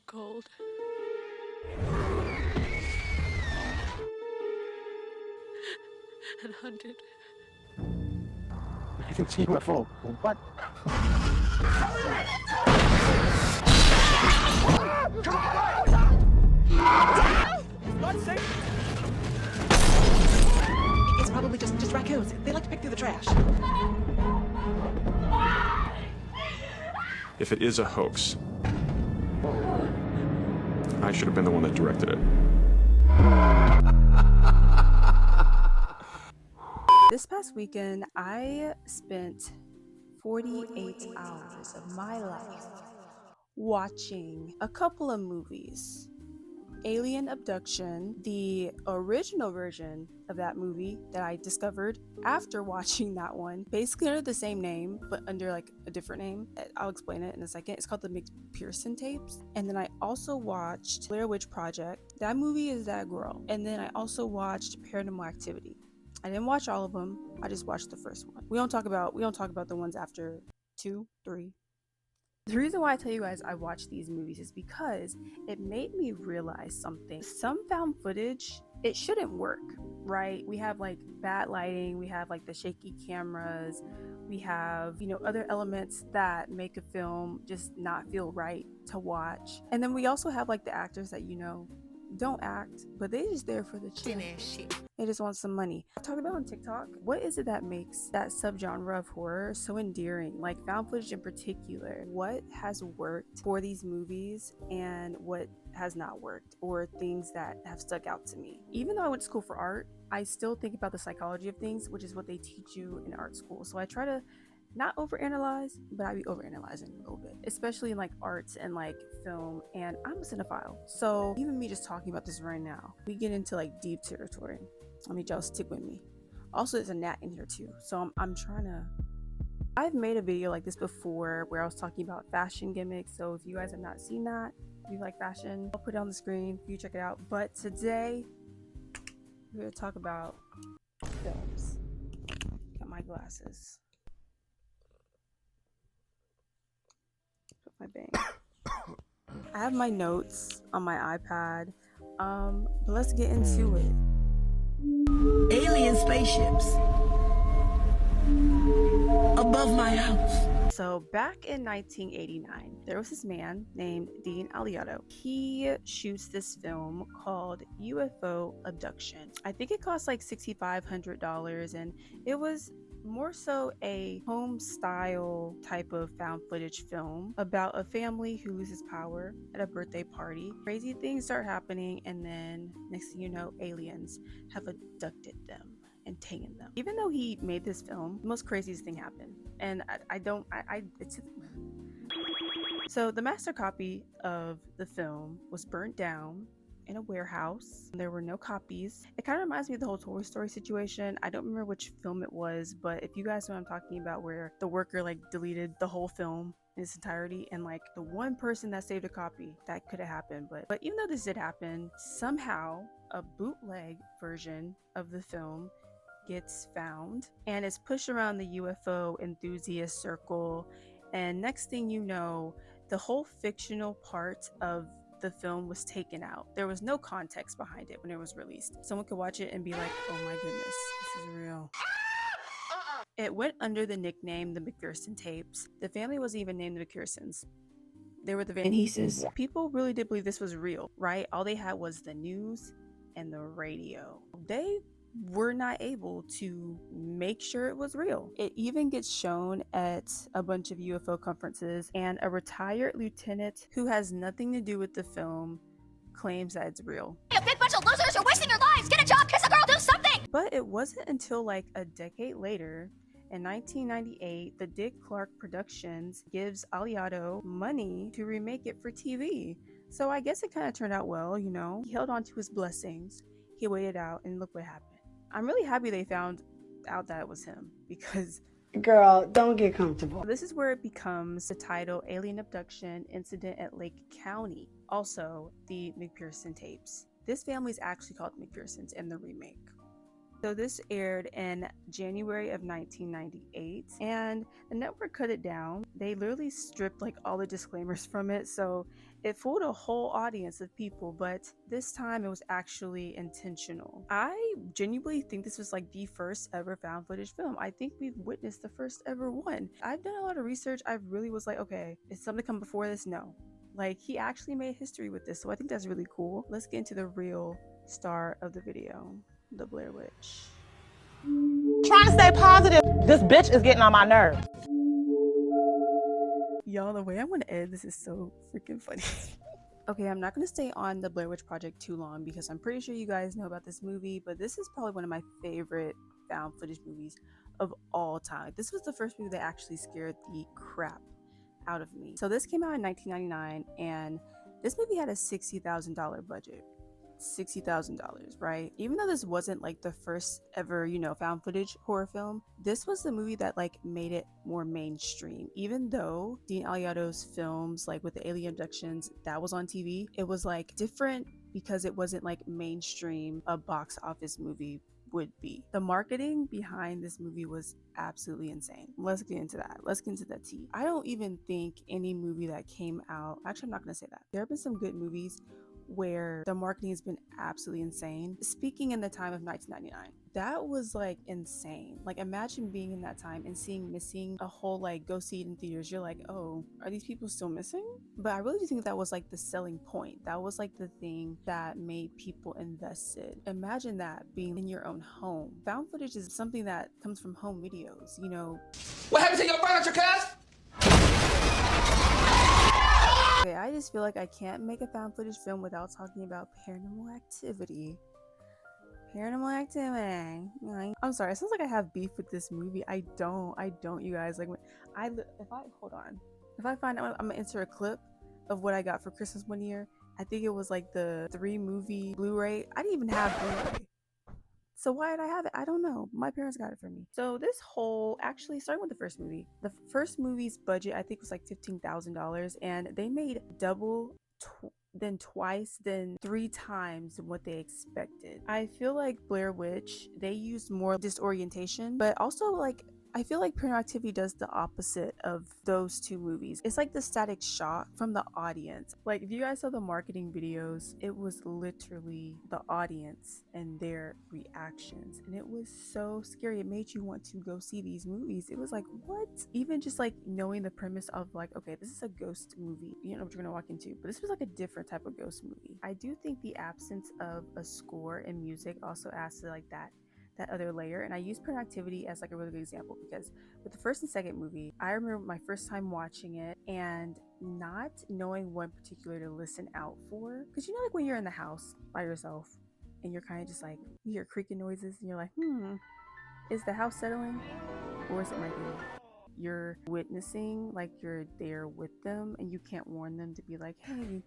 cold. And haunted. I think it's a UFO. What? It's probably just raccoons. They like to pick through the trash. If it is a hoax, I should have been the one that directed it. This past weekend, I spent 48 hours of my life watching a couple of movies. Alien Abduction, the original version of that movie that I discovered after watching that one, basically under the same name, but under like a different name. I'll explain it in a second. It's called the McPherson tapes. And then I also watched Blair Witch Project. That movie is that girl. And then I also watched Paranormal Activity. I didn't watch all of them. I just watched the first one. We don't talk about the ones after 2, 3. The reason why I tell you guys I watched these movies is because it made me realize something. Some found footage, it shouldn't work, right? We have like bad lighting, we have like the shaky cameras, we have, other elements that make a film just not feel right to watch. And then we also have like the actors that don't act, but they just there for the shit. They just want some money. Talk about on TikTok, what is it that makes that subgenre of horror so endearing? Like found footage in particular. What has worked for these movies and what has not worked, or things that have stuck out to me? Even though I went to school for art, I still think about the psychology of things, which is what they teach you in art school. So I try to not overanalyze, but I be overanalyzing a little bit, especially in like arts and like film, and I'm a cinephile. So even me just talking about this right now, we get into like deep territory. I mean, y'all stick with me. Also, there's a gnat in here too, so I'm trying to. I've made a video like this before where I was talking about fashion gimmicks. So if you guys have not seen that, if you like fashion, I'll put it on the screen for you to check it out. But today, we're gonna talk about films. Got my glasses. My bang. I have my notes on my iPad, but let's get into it. Alien spaceships above my house. So back in 1989, there was this man named Dean Aliato. He shoots this film called UFO Abduction. I think it cost like $6,500, and it was more so a home style type of found footage film about a family who loses power at a birthday party. Crazy things start happening, and then next thing you know, aliens have abducted them and taken them. Even though he made this film, the most craziest thing happened, and so the master copy of the film was burnt down in a warehouse. There were no copies. It kind of reminds me of the whole Toy Story situation. I don't remember which film it was, but if you guys know what I'm talking about, where the worker like deleted the whole film in its entirety, and like the one person that saved a copy, that could have happened. But even though this did happen, somehow a bootleg version of the film gets found and is pushed around the UFO enthusiast circle, and next thing you know, the whole fictional part of the film was taken out. There was no context behind it when it was released. Someone could watch it and be like, oh my goodness, this is real. It went under the nickname the McPherson tapes. The family wasn't even named the McPhersons. They were the Van Heeses. People really did believe this was real, right? All they had was the news and the radio. They were not able to make sure it was real. It even gets shown at a bunch of UFO conferences, and a retired lieutenant who has nothing to do with the film claims that it's real. A big bunch of losers, you're wasting your lives! Get a job, kiss a girl, do something! But it wasn't until like a decade later, in 1998, the Dick Clark Productions gives Aliato money to remake it for TV. So I guess it kind of turned out well, He held on to his blessings. He waited out, and look what happened. I'm really happy they found out that it was him, because girl, don't get comfortable. This is where it becomes the title Alien Abduction Incident at Lake County. Also, the McPherson tapes. This family is actually called the McPhersons in the remake. So this aired in January of 1998, and the network cut it down. They literally stripped like all the disclaimers from it, so it fooled a whole audience of people, but this time it was actually intentional. I genuinely think this was like the first ever found footage film. I think we've witnessed the first ever one. I've done a lot of research. I really was like, okay, is something come before this? No. Like, he actually made history with this, so I think that's really cool. Let's get into the real star of the video, the Blair Witch. Trying to stay positive. This bitch is getting on my nerves. Y'all, the way I'm gonna edit this is so freaking funny. Okay, I'm not gonna stay on the Blair Witch Project too long because I'm pretty sure you guys know about this movie, but this is probably one of my favorite found footage movies of all time. This was the first movie that actually scared the crap out of me. So this came out in 1999, and this movie had a $60,000 budget. $60,000, right? Even though this wasn't like the first ever, found footage horror film, this was the movie that like made it more mainstream. Even though Dean Aliato's films, like with the alien abductions, that was on TV, it was like different because it wasn't like mainstream a box office movie would be. The marketing behind this movie was absolutely insane. Let's get into that. Let's get into that tea. I don't even think any movie that came out, actually I'm not gonna say that. There have been some good movies where the marketing has been absolutely insane. Speaking in the time of 1999, that was like insane. Like, imagine being in that time and seeing missing a whole, like, go see it in theaters. You're like, oh, are these people still missing? But I really do think that was like the selling point. That was like the thing that made people invested. Imagine that being in your own home. Found footage is something that comes from home videos, What happened to your furniture, cuz? Okay, I just feel like I can't make a found footage film without talking about Paranormal Activity. Paranormal Activity. I'm sorry, it sounds like I have beef with this movie. I don't, you guys. Like, if I find out, I'm gonna insert a clip of what I got for Christmas one year. I think it was like the 3-movie Blu-ray. I didn't even have Blu-ray. So why did I have it? I don't know. My parents got it for me. So this whole, actually starting with the first movie. The first movie's budget I think was like $15,000, and they made double, then twice, then 3 times what they expected. I feel like Blair Witch, they used more disorientation, but also like I feel like Paranormal Activity does the opposite of those two movies. It's like the static shock from the audience. Like, if you guys saw the marketing videos, it was literally the audience and their reactions. And it was so scary. It made you want to go see these movies. It was like, what? Even just like knowing the premise of like, okay, this is a ghost movie. You don't know what you're gonna walk into. But this was like a different type of ghost movie. I do think the absence of a score and music also adds to like that other layer, and I use Paranormal Activity as like a really good example because with the first and second movie, I remember my first time watching it and not knowing what particular to listen out for, because like when you're in the house by yourself and you're kind of just like, you hear creaking noises and you're like, is the house settling, or is it my baby? You're witnessing, like you're there with them and you can't warn them to be like, hey,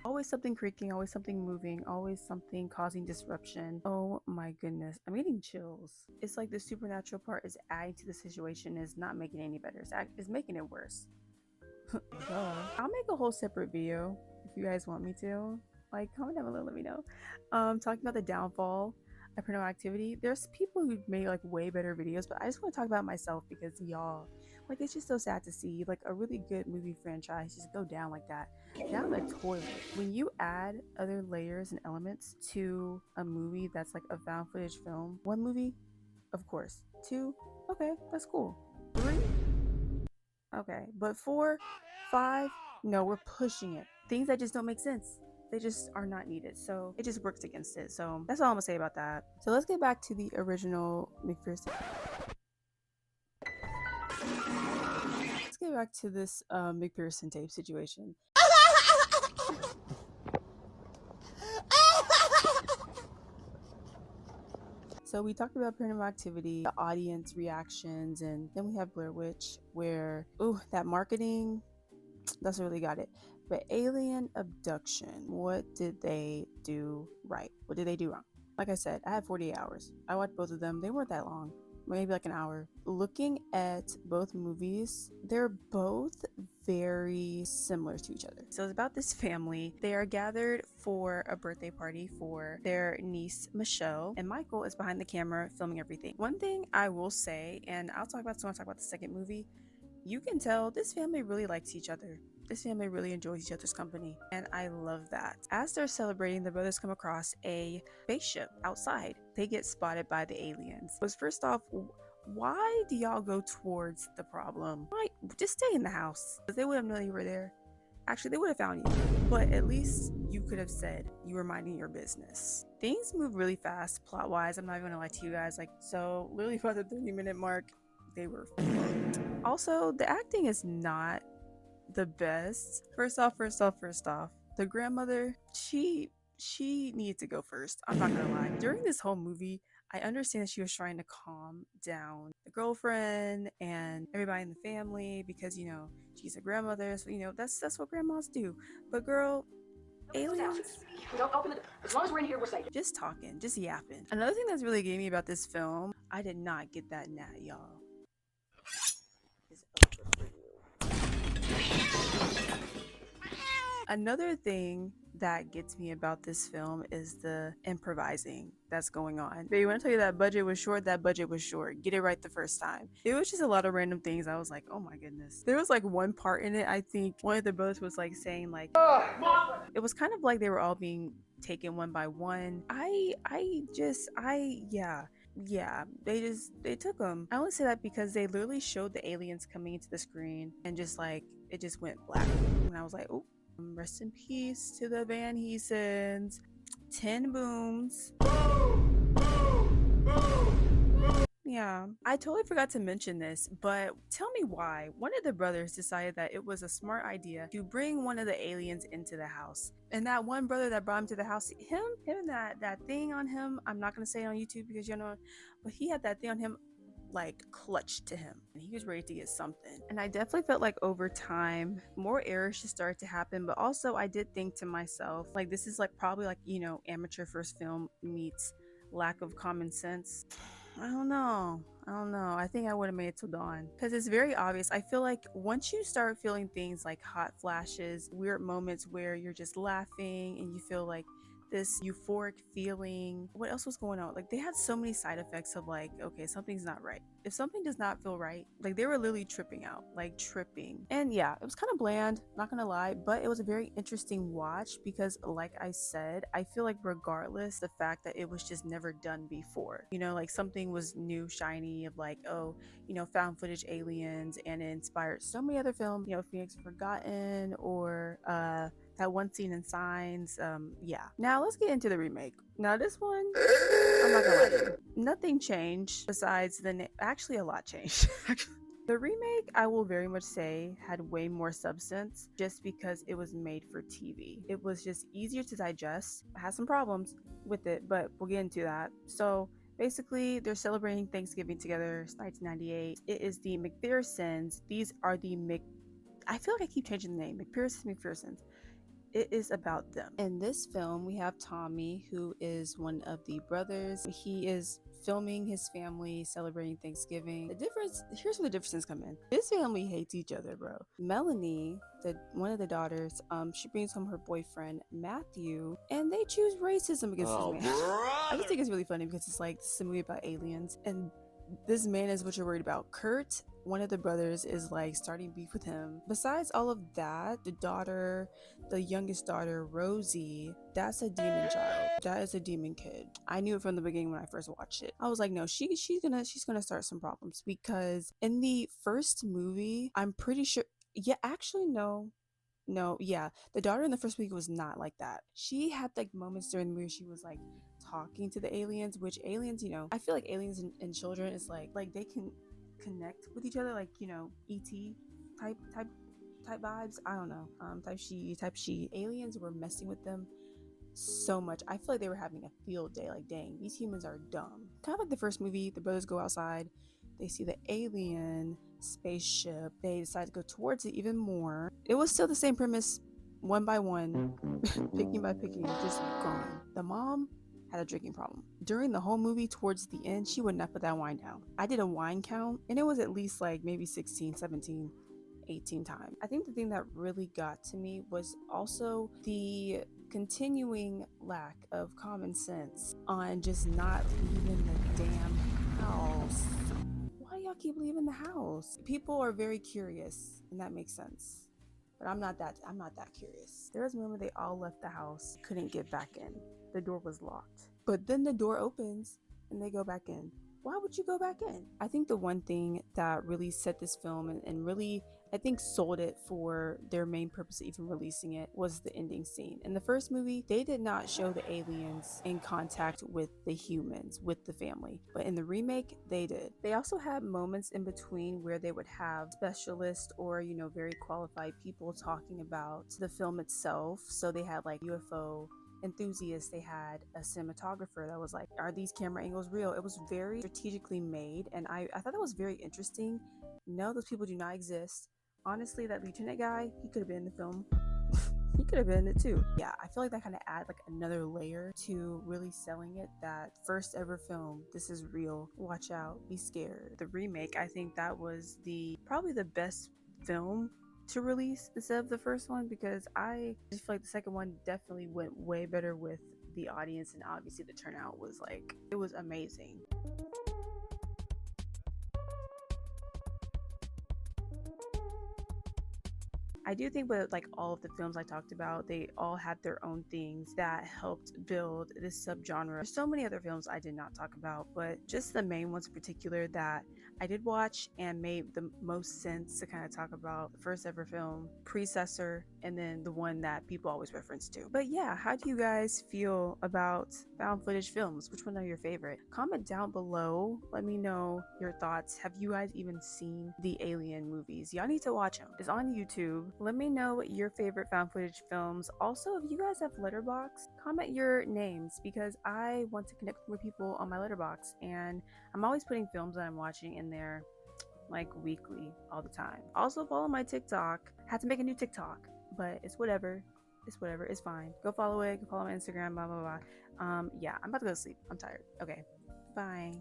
always something creaking, always something moving, always something causing disruption. Oh my goodness, I'm getting chills. It's like the supernatural part is adding to the situation, is not making it any better, it's making it worse. I'll make a whole separate video if you guys want me to. Like, comment down below, let me know. Talking about the downfall of Paranormal Activity. There's people who made like way better videos, but I just want to talk about myself because y'all, like, it's just so sad to see like a really good movie franchise just go down like that, down the toilet. When you add other layers and elements to a movie that's like a found footage film, 1 movie, of course. 2, okay, that's cool. 3, okay, but 4, 5, no, we're pushing it. Things that just don't make sense. They just are not needed, so it just works against it. So that's all I'm gonna say about that. So let's get back to the original McPherson. Let's get back to this McPherson tape situation. So we talked about Paranormal Activity, the audience reactions, and then we have Blair Witch, where, that marketing, that's really got it. But alien abduction, what did they do right? What did they do wrong? Like I said, I had 48 hours. I watched both of them. They weren't that long, maybe like an hour. Looking at both movies, they're both very similar to each other. So it's about this family. They are gathered for a birthday party for their niece Michelle, and Michael is behind the camera filming everything. One thing I will say, and I'll talk about this when I talk about the second movie, you can tell this family really likes each other. This family really enjoys each other's company, and I love that. As they're celebrating, the brothers come across a spaceship outside. They get spotted by the aliens. But first off, why do y'all go towards the problem? Why? Just stay in the house. Because they would have known you were there. Actually, they would have found you. But at least you could have said you were minding your business. Things move really fast plot-wise. I'm not even gonna lie to you guys. So literally about the 30-minute mark, they were fucked. Also, the acting is not the best. First off, the grandmother, she needs to go first. I'm not gonna lie. During this whole movie, I understand she was trying to calm down the girlfriend and everybody in the family because she's a grandmother, so that's what grandmas do. But girl, aliens, Don't open the door. As long as we're in here, we're safe. just talking, just yapping. Another thing that's really getting me about this film, I did not get that gnat, y'all. It's over for you. Another thing that gets me about this film is the improvising that's going on. Baby, when I tell you that budget was short, that budget was short. Get it right the first time. It was just a lot of random things. I was like, oh my goodness. There was like one part in it, I think one of the brothers was like saying like, it was kind of like they were all being taken one by one. Yeah, they took them. I only say that because they literally showed the aliens coming into the screen and just like, it just went black. And I was like, oh. Rest in peace to the Van Heesens. 10 booms. Yeah, I totally forgot to mention this, but tell me why one of the brothers decided that it was a smart idea to bring one of the aliens into the house. And that one brother that brought him to the house, him and that thing on him, I'm not going to say it on YouTube because but he had that thing on him like clutched to him and he was ready to get something. And I definitely felt like over time more errors should start to happen, but also I did think to myself like this is like probably like amateur first film meets lack of common sense. I don't know. I think I would have made it till dawn because it's very obvious. I feel like once you start feeling things like hot flashes, weird moments where you're just laughing and you feel like this euphoric feeling. What else was going on? Like they had so many side effects of like, okay, something's not right. If something does not feel right, like they were literally tripping out, like tripping. And yeah, it was kind of bland, not gonna lie, but it was a very interesting watch because like I said, I feel like regardless the fact that it was just never done before, like something was new, shiny of like, oh, found footage aliens, and it inspired so many other films, Phoenix Forgotten or that one scene in Signs. Yeah. Now let's get into the remake. Now this one, I'm not gonna lie to you, nothing changed besides actually a lot changed. The remake, I will very much say, had way more substance just because it was made for TV. It was just easier to digest. I had some problems with it, but we'll get into that. So basically, they're celebrating Thanksgiving together. It's 1998. It is the McPhersons. These are the I feel like I keep changing the name. McPhersons. It is about them. In this film, we have Tommy, who is one of the brothers. He is filming his family celebrating Thanksgiving. Here's where the differences come in. This family hates each other, bro. Melanie, one of the daughters, she brings home her boyfriend, Matthew, and they choose racism against this man. I just think it's really funny because it's like, this is a movie about aliens, and this man is what you're worried about. Kurt, one of the brothers, is like starting beef with him. Besides all of that, the youngest daughter, Rosie, that's a demon child. That is a demon kid. I knew it from the beginning when I first watched it. I was like, no, she's gonna start some problems because in the first movie, I'm pretty sure. Yeah, actually, no, yeah, the daughter in the first movie was not like that. She had like moments during the movie she was like talking to the aliens, which aliens, I feel like aliens and children is like they can connect with each other, like ET type vibes. I don't know, type she. Aliens were messing with them so much. I feel like they were having a field day. Like, dang, these humans are dumb. Kind of like the first movie, the brothers go outside, they see the alien spaceship, they decide to go towards it even more. It was still the same premise, one by one, picking by picking, just gone. The mom had a drinking problem. During the whole movie, towards the end, she would not put that wine down. I did a wine count, and it was at least like maybe 16, 17. 18 times. I think the thing that really got to me was also the continuing lack of common sense on just not leaving the damn house. Why y'all keep leaving the house? People are very curious, and that makes sense. But I'm not that curious. There was a moment they all left the house, couldn't get back in. The door was locked. But then the door opens and they go back in. Why would you go back in? I think the one thing that really set this film and really, I think, sold it for their main purpose of even releasing it was the ending scene. In the first movie, they did not show the aliens in contact with the humans, with the family. But in the remake, they did. They also had moments in between where they would have specialists or, very qualified people talking about the film itself. So they had like UFO enthusiasts, they had a cinematographer that was like, are these camera angles real? It was very strategically made, and I thought that was very interesting. No, those people do not exist. Honestly, that lieutenant guy, he could have been in the film. He could have been in it too. Yeah, I feel like that kind of adds like another layer to really selling it, that first ever film, this is real, watch out, be scared. The remake, I think that was probably the best film to release instead of the first one, because I just feel like the second one definitely went way better with the audience, and obviously the turnout was like, it was amazing. I do think with like all of the films I talked about, they all had their own things that helped build this subgenre. There's so many other films I did not talk about, but just the main ones in particular that I did watch and made the most sense to kind of talk about: the first ever film, Predecessor, and then the one that people always reference to. But yeah, how do you guys feel about found footage films? Which one are your favorite? Comment down below. Let me know your thoughts. Have you guys even seen the Alien movies? Y'all need to watch them. It's on YouTube. Let me know what your favorite found footage films. Also, if you guys have Letterboxd, comment your names, because I want to connect with more people on my Letterboxd, and I'm always putting films that I'm watching in there like weekly all the time. Also follow my TikTok. Had to make a new TikTok, but it's whatever. It's fine. Go follow it. Go follow my Instagram, blah blah blah. Yeah, I'm about to go to sleep. I'm tired. Okay, bye.